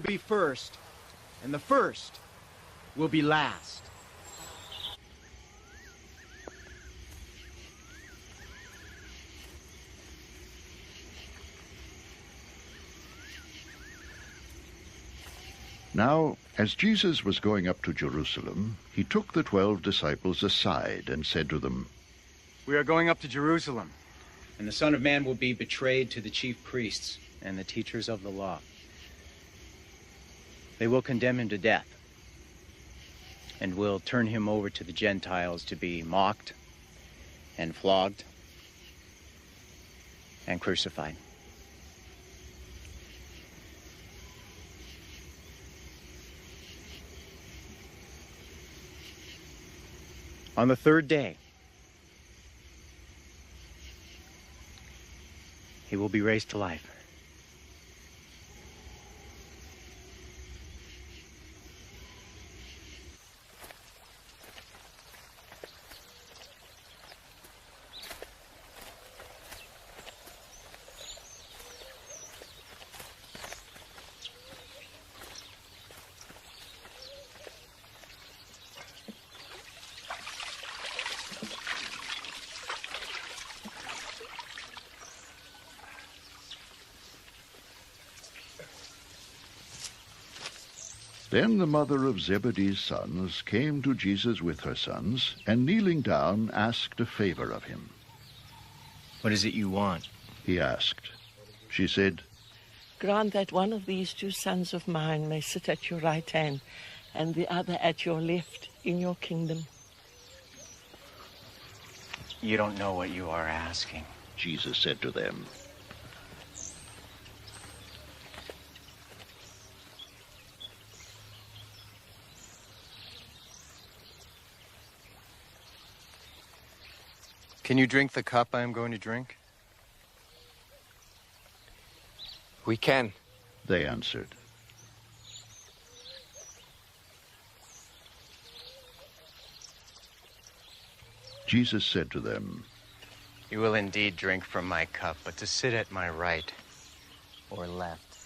be first, and the first will be last. Now, as Jesus was going up to Jerusalem, he took the 12 disciples aside and said to them, We are going up to Jerusalem, and the Son of Man will be betrayed to the chief priests and the teachers of the law. They will condemn him to death, and will turn him over to the Gentiles to be mocked and flogged and crucified. On the third day, he will be raised to life. Then the mother of Zebedee's sons came to Jesus with her sons, and kneeling down, asked a favor of him. What is it you want? He asked. She said, Grant that one of these 2 sons of mine may sit at your right hand, and the other at your left in your kingdom. You don't know what you are asking. Jesus said to them, Can you drink the cup I am going to drink? We can. They answered. Jesus said to them, You will indeed drink from my cup, but to sit at my right or left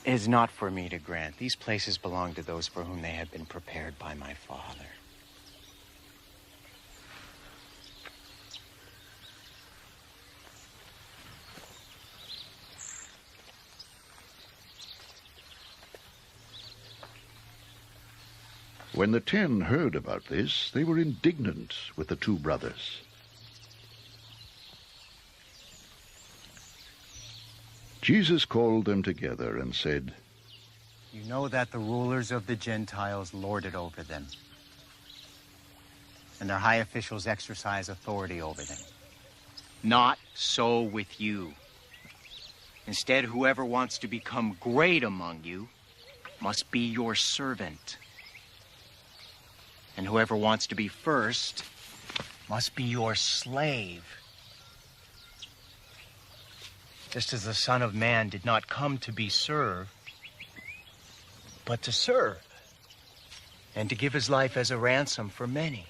is not for me to grant. These places belong to those for whom they have been prepared by my Father. When the 10 heard about this, they were indignant with the 2 brothers. Jesus called them together and said, You know that the rulers of the Gentiles lord it over them, and their high officials exercise authority over them. Not so with you. Instead, whoever wants to become great among you must be your servant. And whoever wants to be first must be your slave. Just as the Son of Man did not come to be served, but to serve, and to give his life as a ransom for many.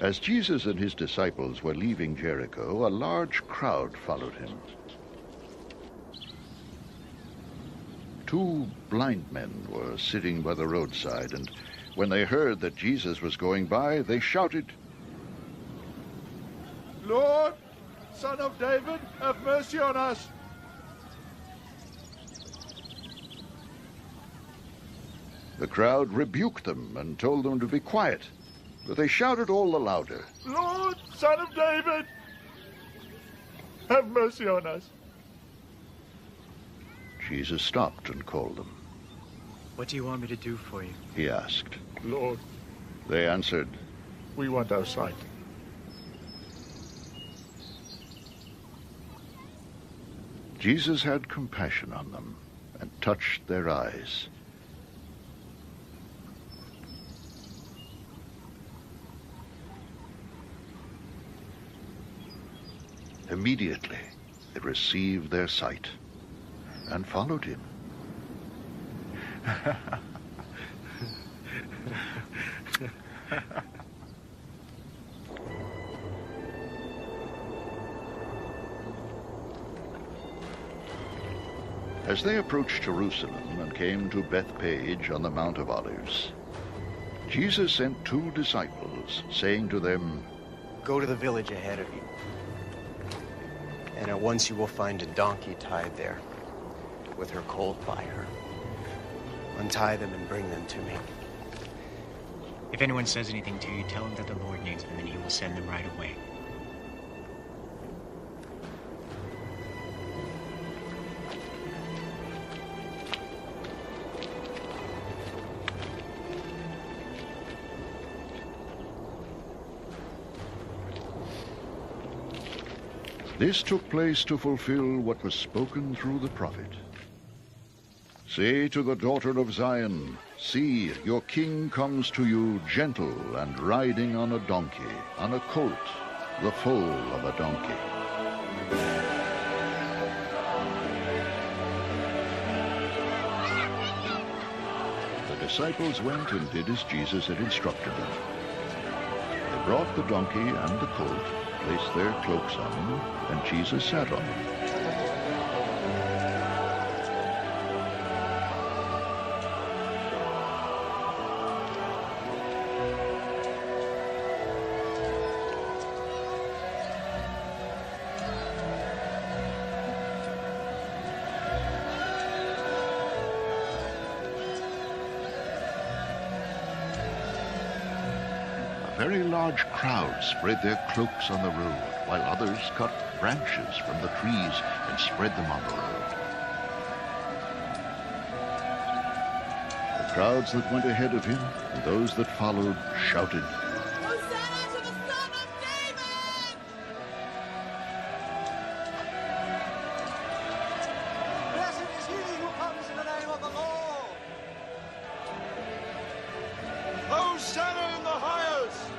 As Jesus and his disciples were leaving Jericho, a large crowd followed him. 2 blind men were sitting by the roadside, and when they heard that Jesus was going by, they shouted, Lord, Son of David, have mercy on us. The crowd rebuked them and told them to be quiet, but they shouted all the louder, Lord, Son of David, have mercy on us. Jesus stopped and called them. What do you want me to do for you? He asked. Lord, They answered, we want our sight. Jesus had compassion on them and touched their eyes. Immediately they received their sight and followed him. As they approached Jerusalem and came to Bethphage on the Mount of Olives, Jesus sent 2 disciples, saying to them, Go to the village ahead of you, and at once you will find a donkey tied there, with her colt by her. Untie them and bring them to me. If anyone says anything to you, tell him that the Lord needs them, and he will send them right away. This took place to fulfill what was spoken through the prophet. Say to the daughter of Zion, See, your king comes to you gentle and riding on a donkey, on a colt, the foal of a donkey. The disciples went and did as Jesus had instructed them. They brought the donkey and the colt, placed their cloaks on them, and Jesus sat on them. A very large crowd spread their cloaks on the road, while others cut branches from the trees and spread them on the road. The crowds that went ahead of him and those that followed shouted, Hosanna to the Son of David! Blessed is he who comes in the name of the Lord! Hosanna in the highest!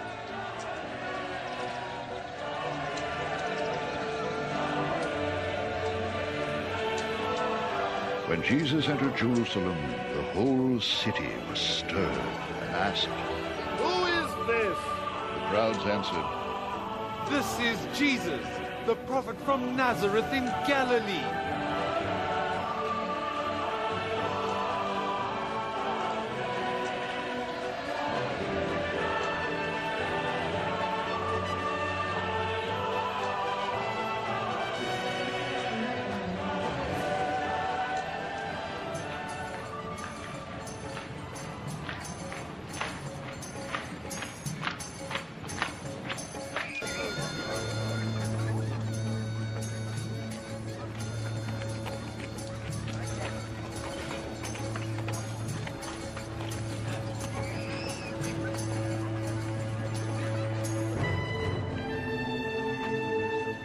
When Jesus entered Jerusalem, the whole city was stirred and asked, Who is this? The crowds answered, This is Jesus, the prophet from Nazareth in Galilee.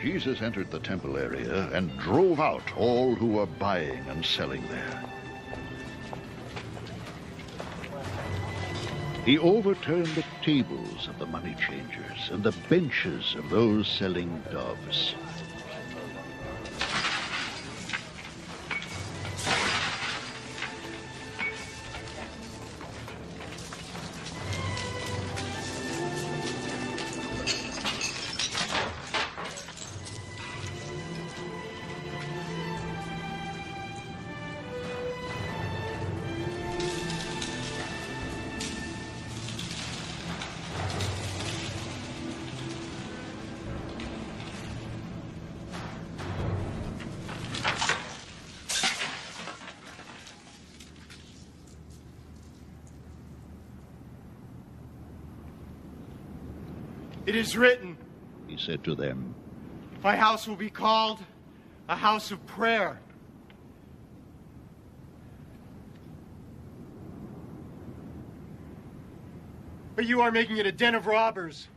Jesus entered the temple area and drove out all who were buying and selling there. He overturned the tables of the money changers and the benches of those selling doves. It is written, He said to them, My house will be called a house of prayer. But you are making it a den of robbers.